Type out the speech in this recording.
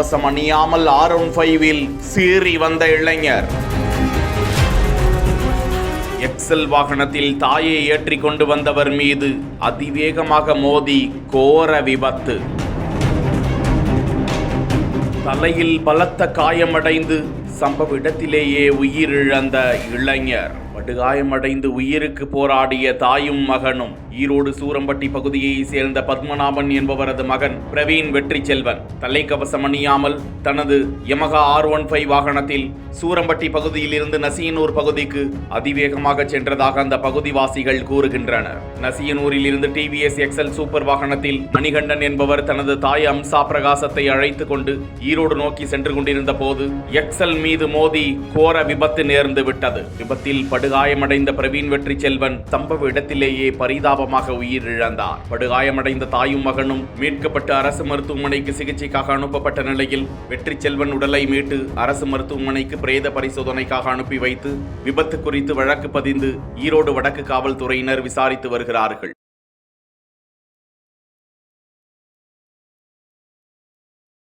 தலைக்கவசம் அணியாமல் R15 சீறி வந்த இளைஞர். எக்ஸல் வாகனத்தில் தாயை ஏற்றி கொண்டு வந்தவர் மீது அதிவேகமாக மோதி கோர விபத்து. தலையில் பலத்த காயமடைந்து சம்பவ இடத்திலேயே உயிரிழந்த இளைஞர். படுகாயமடைந்து உயிருக்கு போராடிய தாயும் மகனும். ஈரோடு சூரம்பட்டி பகுதியை சேர்ந்த பத்மநாபன் என்பவரது மகன் பிரவீன் வெற்றி செல்வன் தலைக்கவசம் அணியாமல் தனது யமகா R15 வாகனத்தில் சூரம்பட்டி பகுதியில் இருந்து நசியனூர் பகுதிக்கு அதிவேகமாக சென்றதாக அந்த பகுதிவாசிகள் கூறுகின்றனர். நசியனூரில் இருந்து TVS எக்ஸல் சூப்பர் வாகனத்தில் மணிகண்டன் என்பவர் தனது தாய் அம்சா பிரகாசத்தை அழைத்துக் கொண்டு ஈரோடு நோக்கி சென்று கொண்டிருந்த போது எக்ஸல் மீது மோதி கோர விபத்து நேர்ந்து விட்டது. விபத்தில் படுகாயமடைந்த பிரவீன் வெற்றி செல்வன் சம்பவ இடத்திலேயே பரிதாபமாக உயிரிழந்தார். படுகாயமடைந்த தாயும் மகனும் மீட்கப்பட்டு அரசு மருத்துவமனைக்கு சிகிச்சைக்காக அனுப்பப்பட்ட நிலையில் வெற்றி செல்வன் உடலை மீட்டு அரசு மருத்துவமனைக்கு பிரேத பரிசோதனைக்காக அனுப்பி வைத்து விபத்து குறித்து வழக்கு பதிந்து ஈரோடு வடக்கு காவல்துறையினர் விசாரித்து வருகிறார்கள்.